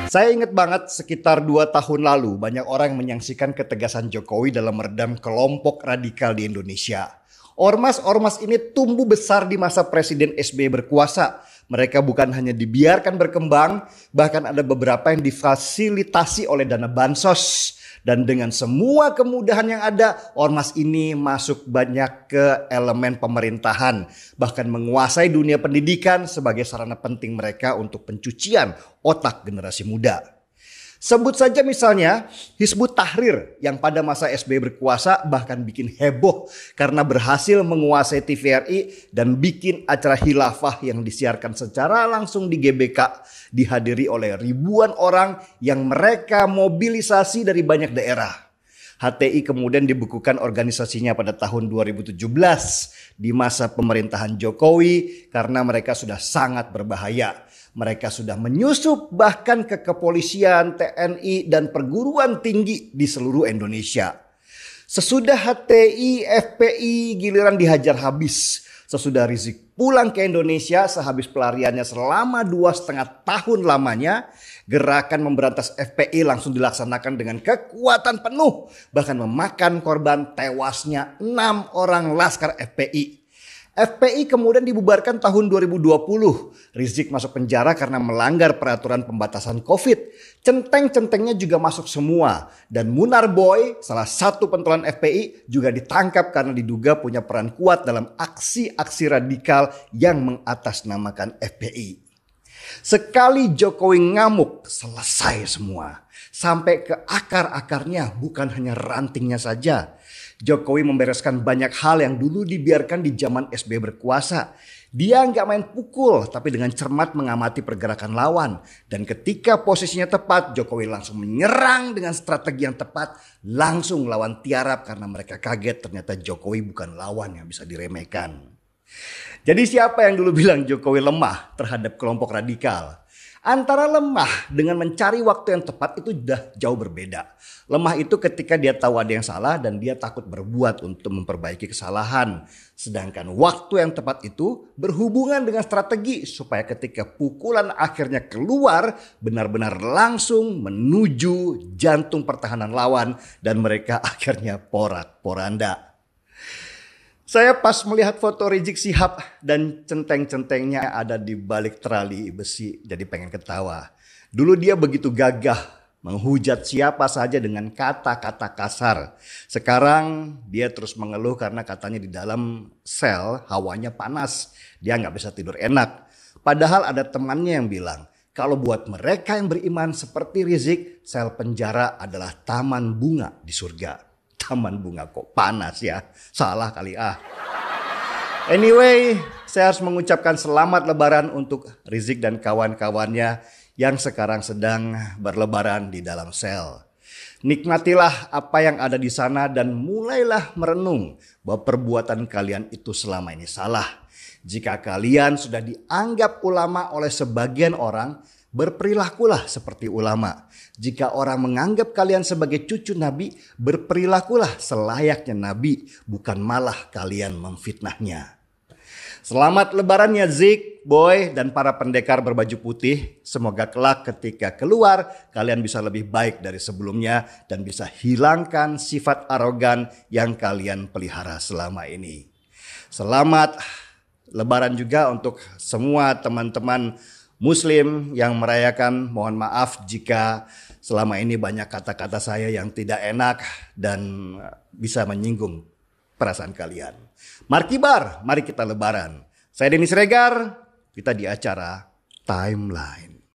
Saya ingat banget sekitar 2 tahun lalu banyak orang menyaksikan ketegasan Jokowi dalam meredam kelompok radikal di Indonesia. Ormas-ormas ini tumbuh besar di masa Presiden SBY berkuasa. Mereka bukan hanya dibiarkan berkembang, bahkan ada beberapa yang difasilitasi oleh dana bansos. Dan dengan semua kemudahan yang ada, ormas ini masuk banyak ke elemen pemerintahan. Bahkan menguasai dunia pendidikan sebagai sarana penting mereka untuk pencucian otak generasi muda. Sebut saja misalnya Hizbut Tahrir yang pada masa SBY berkuasa bahkan bikin heboh karena berhasil menguasai TVRI dan bikin acara khilafah yang disiarkan secara langsung di GBK dihadiri oleh ribuan orang yang mereka mobilisasi dari banyak daerah. HTI kemudian dibukukan organisasinya pada tahun 2017 di masa pemerintahan Jokowi karena mereka sudah sangat berbahaya. Mereka sudah menyusup bahkan ke kepolisian, TNI, dan perguruan tinggi di seluruh Indonesia. Sesudah HTI, FPI giliran dihajar habis. Sesudah Rizik pulang ke Indonesia sehabis pelariannya selama 2,5 tahun lamanya, gerakan memberantas FPI langsung dilaksanakan dengan kekuatan penuh. Bahkan memakan korban tewasnya 6 orang laskar FPI. FPI kemudian dibubarkan tahun 2020. Rizik masuk penjara karena melanggar peraturan pembatasan COVID. Centeng-centengnya juga masuk semua. Dan Munar Boy, salah satu pentolan FPI, juga ditangkap karena diduga punya peran kuat dalam aksi-aksi radikal yang mengatasnamakan FPI. Sekali Jokowi ngamuk, selesai semua. Sampai ke akar-akarnya, bukan hanya rantingnya saja. Jokowi membereskan banyak hal yang dulu dibiarkan di zaman SBY berkuasa. Dia nggak main pukul, tapi dengan cermat mengamati pergerakan lawan. Dan ketika posisinya tepat, Jokowi langsung menyerang dengan strategi yang tepat. Langsung lawan tiarap karena mereka kaget ternyata Jokowi bukan lawan yang bisa diremehkan. Jadi siapa yang dulu bilang Jokowi lemah terhadap kelompok radikal? Antara lemah dengan mencari waktu yang tepat itu sudah jauh berbeda. Lemah itu ketika dia tahu ada yang salah dan dia takut berbuat untuk memperbaiki kesalahan. Sedangkan waktu yang tepat itu berhubungan dengan strategi supaya ketika pukulan akhirnya keluar benar-benar langsung menuju jantung pertahanan lawan dan mereka akhirnya porak-poranda. Saya pas melihat foto Rizik Syihab dan centeng-centengnya ada di balik terali besi jadi pengen ketawa. Dulu dia begitu gagah menghujat siapa saja dengan kata-kata kasar. Sekarang dia terus mengeluh karena katanya di dalam sel hawanya panas. Dia nggak bisa tidur enak. Padahal ada temannya yang bilang kalau buat mereka yang beriman seperti Rizik, sel penjara adalah taman bunga di surga. Taman bunga kok panas ya. Salah kali ah. Anyway, saya harus mengucapkan selamat lebaran untuk Rizik dan kawan-kawannya yang sekarang sedang berlebaran di dalam sel. Nikmatilah apa yang ada di sana dan mulailah merenung bahwa perbuatan kalian itu selama ini salah. Jika kalian sudah dianggap ulama oleh sebagian orang, berperilakulah seperti ulama. Jika orang menganggap kalian sebagai cucu Nabi, berperilakulah selayaknya Nabi, bukan malah kalian memfitnahnya. Selamat lebaran ya Zik, Boy, dan para pendekar berbaju putih. Semoga kelak ketika keluar, kalian bisa lebih baik dari sebelumnya dan bisa hilangkan sifat arogan yang kalian pelihara selama ini. Selamat lebaran juga untuk semua teman-teman Muslim yang merayakan. Mohon maaf jika selama ini banyak kata-kata saya yang tidak enak dan bisa menyinggung perasaan kalian. Markibar, mari kita lebaran. Saya Denny Siregar, kita di acara Timeline.